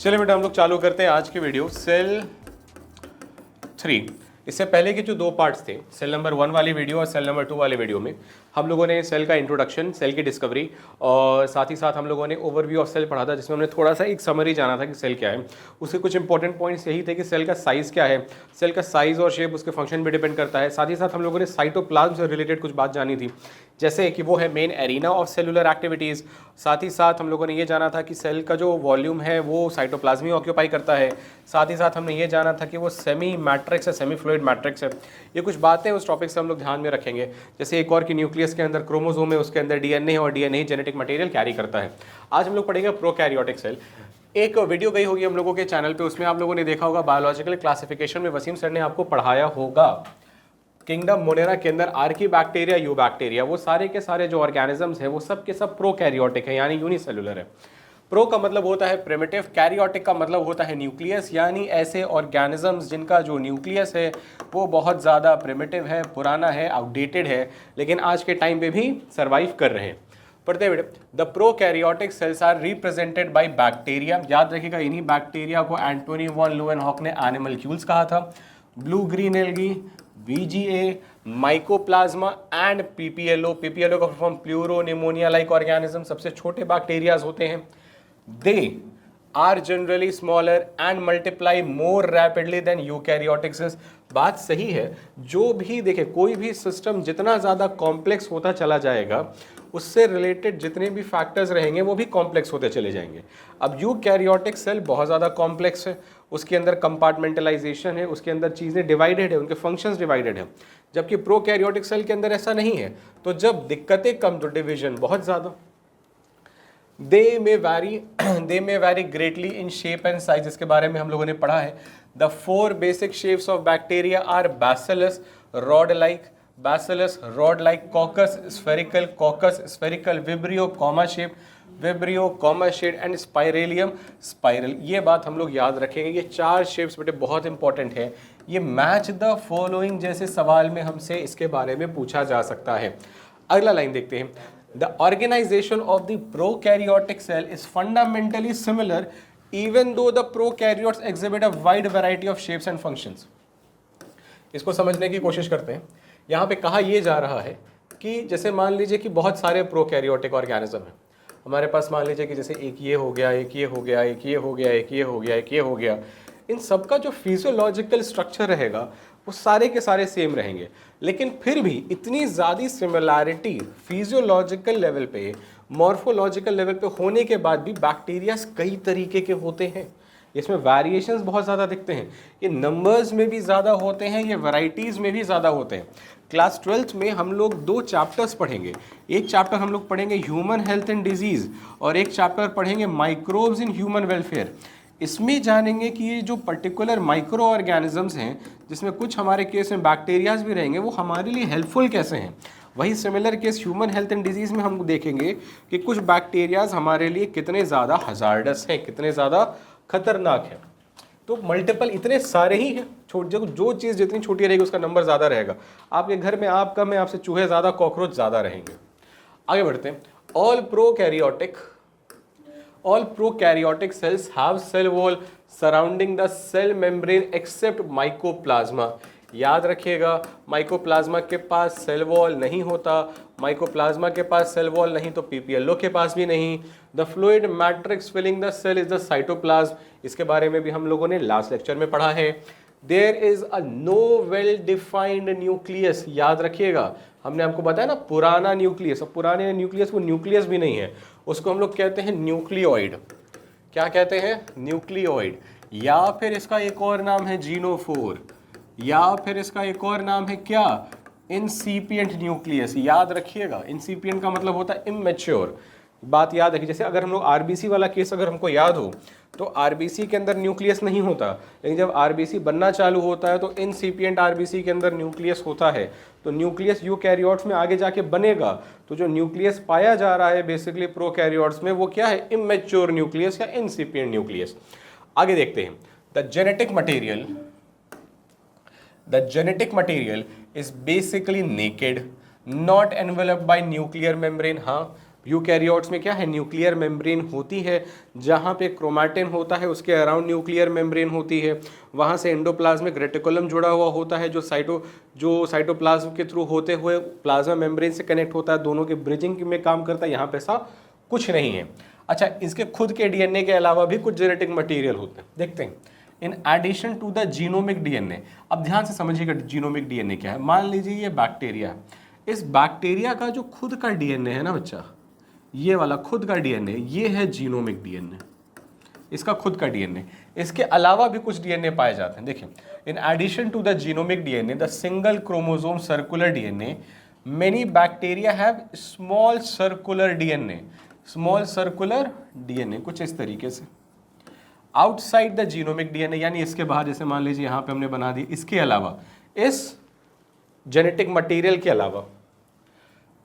चलिए बेटा हम लोग चालू करते हैं आज की वीडियो सेल 3। इससे पहले के जो दो पार्ट्स थे, सेल नंबर 1 वाली वीडियो और सेल नंबर 2 वाली वीडियो में हम लोगों ने सेल का इंट्रोडक्शन, सेल की डिस्कवरी और साथ ही साथ हम लोगों ने ओवरव्यू ऑफ सेल पढ़ा था, जिसमें हमने थोड़ा सा एक समरी जाना था कि सेल क्या है। उसके कुछ इंपॉर्टेंट पॉइंट्स यही थे कि सेल का साइज़ क्या है, सेल का साइज़ और शेप उसके फंक्शन पे डिपेंड करता है। साथ ही साथ हम लोगों ने साइटोप्लाज्म से रिलेटेड कुछ बात जानी थी, जैसे कि वो है main arena of cellular activities. साथ ही साथ हम लोगों ने ये जाना था कि सेल का जो वॉल्यूम है वो साइटोप्लाज्म ही ऑक्यूपाई करता है। साथ ही साथ हमने ये जाना था कि वो सेमी मैट्रिक्स है, सेमी फ्लूइड मैट्रिक्स है। ये कुछ बातें उस टॉपिक से हम लोग ध्यान में रखेंगे। जैसे एक और कि न्यूक्लियस के अंदर क्रोमोसोम है, उसके अंदर डीएनए और डीएनए जेनेटिक मटेरियल कैरी करता है। आज हम लोग पढ़ेंगे प्रोकैरियोटिक सेल। एक वीडियो गई होगी हम लोगों के चैनल पे, उसमें आप लोगों ने देखा होगा बायोलॉजिकल क्लासिफिकेशन में वसीम सर ने आपको पढ़ाया होगा किंगडम मोनेरा के अंदर आर्की बैक्टीरिया, यू बैक्टीरिया, वो सारे के सारे जो ऑर्गेनिजम्स हैं वो सब के सब प्रोकैरियोटिक है, यानी यूनिसेलुलर है। प्रो का मतलब होता है प्रिमिटिव, कैरियोटिक का मतलब होता है न्यूक्लियस, यानी ऐसे ऑर्गेनिजम्स जिनका जो न्यूक्लियस है वो बहुत ज़्यादा प्रिमिटिव है, पुराना है, आउटडेटेड है, लेकिन आज के टाइम पे भी सर्वाइव कर रहे हैं। पढ़ते बेटे, the prokaryotic cells are represented by bacteria. याद रखिएगा, इन्हीं बैक्टीरिया को एंटोनी वॉन ल्यूवेनहॉक ने एनिमल्क्यूल्स कहा था। Blue green algae, VGA, mycoplasma and PPLO। PPLO का form pleuro pneumonia like organism, सबसे छोटे बैक्टीरियाज होते हैं। They are generally smaller and multiply more rapidly than eukaryotic cells. बात सही है, जो भी देखे कोई भी सिस्टम जितना ज़्यादा कॉम्प्लेक्स होता चला जाएगा उससे रिलेटेड जितने भी फैक्टर्स रहेंगे वो भी कॉम्प्लेक्स होते चले जाएंगे। अब यूकैरियोटिक सेल बहुत ज़्यादा कॉम्प्लेक्स है, उसके अंदर कंपार्टमेंटलाइजेशन है, उसके अंदर चीज़ें डिवाइडेड है, उनके फंक्शंस डिवाइडेड है, जबकि प्रोकैरियोटिक सेल के अंदर ऐसा नहीं है। तो जब दिक्कतें कम तो डिवीजन बहुत ज़्यादा। They may vary greatly in shape and size, इसके बारे में हम लोगों ने पढ़ा है। The 4 basic shapes of bacteria are bacillus, rod like, coccus spherical, vibrio comma shaped and spirillum spiral. ये बात हम लोग याद रखेंगे, ये 4 शेप्स बेटे बहुत इंपॉर्टेंट है। ये मैच द फॉलोइंग जैसे सवाल में हमसे इसके बारे में पूछा जा सकता है। अगला लाइन देखते हैं। The organization of the prokaryotic cell is fundamentally similar even though the prokaryotes exhibit a wide variety of shapes and functions. इसको समझने की कोशिश करते हैं। यहाँ पे कहा यह जा रहा है कि जैसे मान लीजिए कि बहुत सारे प्रोकैरियोटिक ऑर्गेनिज्म हैं हमारे पास। मान लीजिए कि जैसे एक ये हो गया, एक ये हो गया, एक ये हो गया, एक ये हो गया, एक ये हो गया। इन सब का जो फिजियोलॉजिकल स्ट्रक्चर रहेगा वो सारे के सारे सेम रहेंगे, लेकिन फिर भी इतनी ज़्यादा सिमिलैरिटी फिजियोलॉजिकल लेवल पे, मॉर्फोलॉजिकल लेवल पे होने के बाद भी बैक्टीरियाज कई तरीके के होते हैं। इसमें वेरिएशंस बहुत ज़्यादा दिखते हैं, ये नंबर्स में भी ज़्यादा होते हैं, ये वैरायटीज़ में भी ज़्यादा होते हैं। क्लास 12th में हम लोग 2 चैप्टर्स पढ़ेंगे। एक चैप्टर हम लोग पढ़ेंगे ह्यूमन हेल्थ एंड डिजीज़ और एक चैप्टर पढ़ेंगे माइक्रोब्स इन ह्यूमन वेलफेयर। इसमें जानेंगे कि ये जो पर्टिकुलर माइक्रो ऑर्गेनिजम्स हैं, जिसमें कुछ हमारे केस में बैक्टीरियाज भी रहेंगे, वो हमारे लिए हेल्पफुल कैसे हैं। वही similar case human health and disease में हम देखेंगे कि कुछ बैक्टीरियाज हमारे लिए कितने ज़्यादा हजार्डस हैं, कितने ज़्यादा खतरनाक है। तो मल्टीपल इतने सारे ही हैं, जो चीज़ जितनी छोटी रहेगी उसका नंबर ज़्यादा रहेगा। आपके घर में आप कम है, आपसे चूहे ज़्यादा, कॉकरोच ज़्यादा रहेंगे। आगे बढ़ते हैं। All prokaryotic cells have cell wall surrounding the cell membrane except mycoplasma. याद रखिएगा, माइकोप्लाज्मा के पास सेल वॉल नहीं होता। माइकोप्लाज्मा के पास सेल वॉल नहीं तो PPLO के पास भी नहीं। The fluid matrix filling the cell is the cytoplasm, इसके बारे में भी हम लोगों ने लास्ट लेक्चर में पढ़ा है। There is a no well defined nucleus, याद रखिएगा, हमने आपको बताया ना पुराना न्यूक्लियस, और पुराने न्यूक्लियस वो न्यूक्लियस भी नहीं है, उसको हम लोग कहते हैं न्यूक्लियोइड। क्या कहते हैं? न्यूक्लियोइड। या फिर इसका एक और नाम है जीनोफोर, या फिर इसका एक और नाम है क्या? इंसिपिएंट न्यूक्लियस। याद रखिएगा, इंसिपिएंट का मतलब होता है इमेच्योर। बात याद रखिए, जैसे अगर हम लोग RBC वाला केस अगर हमको याद हो तो RBC के अंदर न्यूक्लियस नहीं होता, लेकिन जब RBC बनना चालू होता है तो इंसिपिएंट RBC के अंदर न्यूक्लियस होता है। तो न्यूक्लियस यूकैरियोट्स में आगे जाके बनेगा। तो जो न्यूक्लियस पाया जा रहा है बेसिकली प्रोकैरियोट्स में, वो क्या है? इमेच्योर न्यूक्लियस या इंसिपिएंट न्यूक्लियस। आगे देखते हैं। The genetic material is basically naked, not enveloped bye nuclear membrane. हाँ, यूकैरियोट्स में क्या है, न्यूक्लियर मेम्ब्रेन होती है, जहाँ पे क्रोमैटिन होता है उसके अराउंड न्यूक्लियर मेम्ब्रेन होती है, वहाँ से एंडोप्लाज्मिक रेटिकुलम जुड़ा हुआ होता है जो साइटोप्लाज्म के थ्रू होते हुए प्लाज्मा मेम्ब्रेन से कनेक्ट होता है, दोनों के ब्रिजिंग में काम करता है। यहाँ पे ऐसा कुछ नहीं है। अच्छा, इसके खुद के डीएनए के अलावा भी कुछ जेनेटिक मटीरियल होते हैं, देखते हैं। In addition to the genomic DNA, अब ध्यान से समझिएगा जीनोमिक डीएनए क्या है। मान लीजिए ये बैक्टीरिया है, इस बैक्टीरिया का जो खुद का डीएनए है ना बच्चा, ये वाला खुद का डीएनए, ये है जीनोमिक डीएनए, इसका खुद का डीएनए। इसके अलावा भी कुछ डीएनए पाए जाते हैं। देखिए, in addition to the genomic DNA the single chromosome circular DNA, many bacteria have small circular DNA, small circular DNA कुछ इस तरीके से आउटसाइड द जीनोमिक डीएनए, यानी इसके बाहर, जैसे मान लीजिए यहाँ पे हमने बना दी, इसके अलावा, इस जेनेटिक मटेरियल के अलावा,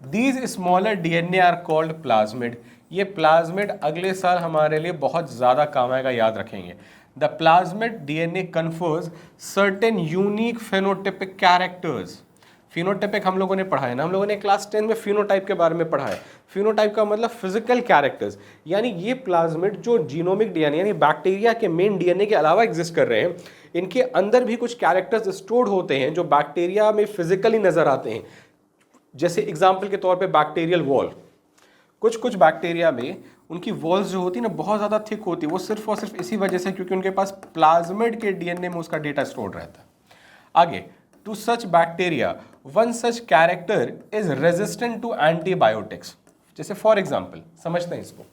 these smaller DNA are called plasmid. ये प्लाज्मिड अगले साल हमारे लिए बहुत ज़्यादा काम आएगा, याद रखेंगे। The plasmid DNA confers certain unique phenotypic characters. Phenotypic हम लोगों ने पढ़ा है ना, हम लोगों ने क्लास 10 में फिनोटाइप के बारे में पढ़ा है। फिनोटाइप का मतलब फिजिकल कैरेक्टर्स, यानी ये प्लाज्मिड जो जीनोमिक डीएनए यानी बैक्टीरिया के मेन डीएनए के अलावा एग्जिस्ट कर रहे हैं, इनके अंदर भी कुछ कैरेक्टर्स स्टोर्ड होते हैं जो बैक्टीरिया में फिजिकली नजर आते हैं। जैसे एग्जाम्पल के तौर पर बैक्टीरियल वॉल, कुछ बैक्टीरिया में उनकी वॉल्स जो होती है ना बहुत ज़्यादा थिक होती है, वो सिर्फ और सिर्फ इसी वजह से क्योंकि उनके पास प्लाज्मिड के डीएनए में उसका डेटा स्टोर्ड रहता है। आगे, to such bacteria one such character is resistant to antibiotics. जैसे फॉर एग्जाम्पल समझते हैं इसको,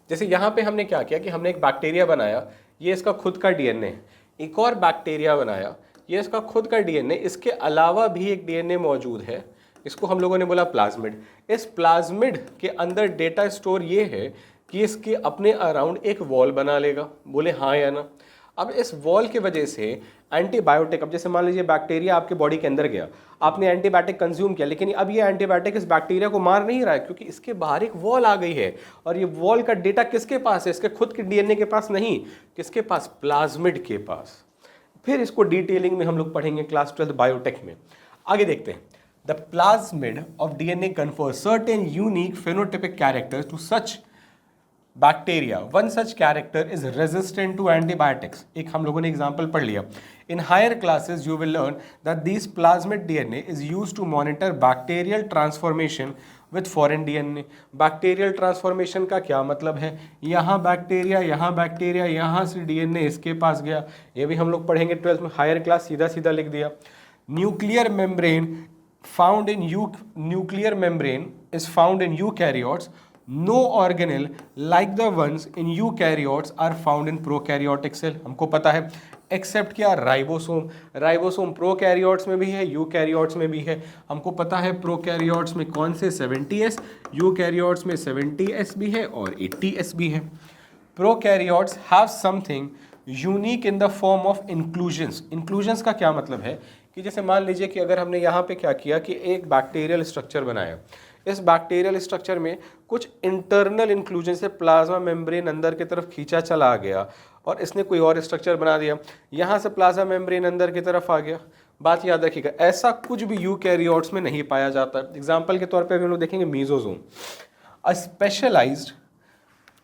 जैसे यहाँ पे हमने क्या किया कि हमने एक बैक्टीरिया बनाया, ये इसका खुद का डीएनए है, एक और बैक्टीरिया बनाया, ये इसका खुद का डीएनए, इसके अलावा भी एक डीएनए मौजूद है, इसको हम लोगों ने बोला प्लाज्मिड। इस प्लाज्मिड के अंदर डेटा स्टोर ये है कि इसके अपने अराउंड एक वॉल बना लेगा, बोले हाँ या ना। अब इस वॉल की वजह से एंटीबायोटिक, अब जैसे मान लीजिए बैक्टीरिया आपके बॉडी के अंदर गया, आपने एंटीबायोटिक कंज्यूम किया, लेकिन अब ये एंटीबायोटिक इस बैक्टीरिया को मार नहीं रहा है क्योंकि इसके बाहर एक वॉल आ गई है, और ये वॉल का डेटा किसके पास है, इसके खुद के डीएनए के पास नहीं, किसके पास, प्लाज्मिड के पास। फिर इसको डिटेलिंग में हम लोग पढ़ेंगे क्लास 12 बायोटेक में। आगे देखते हैं, the plasmid of DNA confers certain unique phenotypic characters to such bacteria, one such character is resistant to antibiotics. एक हम लोगों ने एग्जाम्पल पढ़ लिया। In higher classes you will learn that this plasmid DNA is used to monitor bacterial transformation with foreign DNA. Bacterial transformation का क्या मतलब है, यहाँ बैक्टीरिया, यहाँ से डीएनए इसके पास गया, ये भी हम लोग पढ़ेंगे 12th में, हायर क्लास सीधा सीधा लिख दिया। Nuclear membrane found in nuclear membrane is found in eukaryotes. No organelle like the ones in eukaryotes are found in prokaryotic cell। हमको पता है, एक्सेप्ट क्या, राइबोसोम। राइबोसोम प्रोकैरियोट्स में भी है, यूकैरियोट्स में भी है। हमको पता है प्रोकैरियोट्स में कौन से 70S, यूकैरियोट्स में 70S भी है और 80S भी है। Prokaryotes have something unique in the form of inclusions. Inclusions का क्या मतलब है कि जैसे मान लीजिए कि अगर हमने यहाँ पे क्या किया कि एक बैक्टीरियल स्ट्रक्चर बनाया, इस बैक्टीरियल स्ट्रक्चर में कुछ इंटरनल इंक्लूजन से प्लाज्मा मेम्ब्रेन अंदर की तरफ खींचा चला गया और इसने कोई और स्ट्रक्चर बना दिया, यहाँ से प्लाज्मा मेम्ब्रेन अंदर की तरफ आ गया। बात याद रखिएगा, ऐसा कुछ भी यूकैरियोट्स में नहीं पाया जाता। एग्जाम्पल के तौर पे हम लोग देखेंगे mesosome, a specialised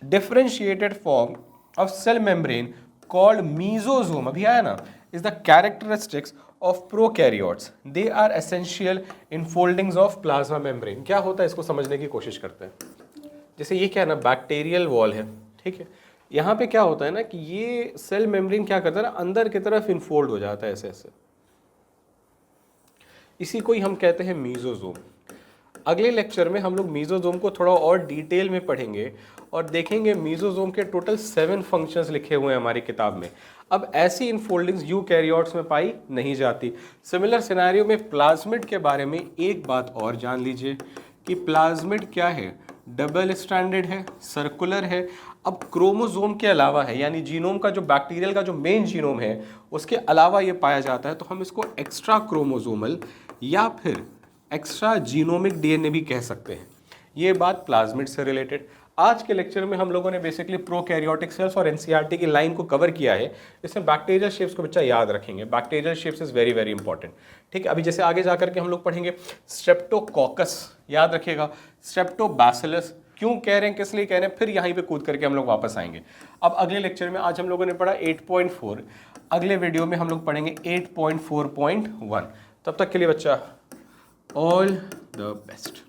differentiated form of cell membrane called mesosome, अभी आया ना, is the characteristics of prokaryotes, they are essential in foldings of plasma membrane। क्या होता है इसको समझने की कोशिश करते हैं। जैसे ये क्या है ना, बैक्टीरियल वॉल है, ठीक है, यहाँ पे क्या होता है ना कि ये सेल मेम्ब्रेन क्या करता है ना, अंदर की तरफ इनफोल्ड हो जाता है ऐसे ऐसे, इसी को ही हम कहते हैं मीजोजोम। अगले लेक्चर में हम लोग मीजोजोम को थोड़ा और डिटेल में पढ़ेंगे और देखेंगे मीजोजोम के टोटल 7 फंक्शंस लिखे हुए हैं हमारी किताब में। अब ऐसी इनफोल्डिंग्स यूकैरियोट्स में पाई नहीं जाती। सिमिलर सिनेरियो में प्लाज्मिड के बारे में एक बात और जान लीजिए कि प्लाज्मिड क्या है, डबल स्ट्रैंडेड है, सर्कुलर है। अब क्रोमोसोम के अलावा है, यानी जीनोम का जो बैक्टीरियल का जो मेन जीनोम है उसके अलावा ये पाया जाता है, तो हम इसको एक्स्ट्रा क्रोमोसोमल या फिर एक्स्ट्रा जीनोमिक डीएनए भी कह सकते हैं। ये बात प्लाज्मिड से रिलेटेड। आज के लेक्चर में हम लोगों ने बेसिकली प्रोकैरियोटिक सेल्स और एनसीईआरटी की लाइन को कवर किया है। इसमें बैक्टीरियल शेप्स को बच्चा याद रखेंगे, bacterial shapes is very very important. ठीक है, अभी जैसे आगे जाकर के हम लोग पढ़ेंगे स्ट्रेप्टोकोकस, याद रखिएगा, स्ट्रेप्टोबैसिलस, क्यों कह रहे हैं, किस लिए कह रहे हैं, फिर यहीं पे कूद करके हम लोग वापस आएंगे। अब अगले लेक्चर में आज हम लोगों ने पढ़ा 8.4, अगले वीडियो में हम लोग पढ़ेंगे 8.4.1। तब तक के लिए बच्चा ऑल द बेस्ट।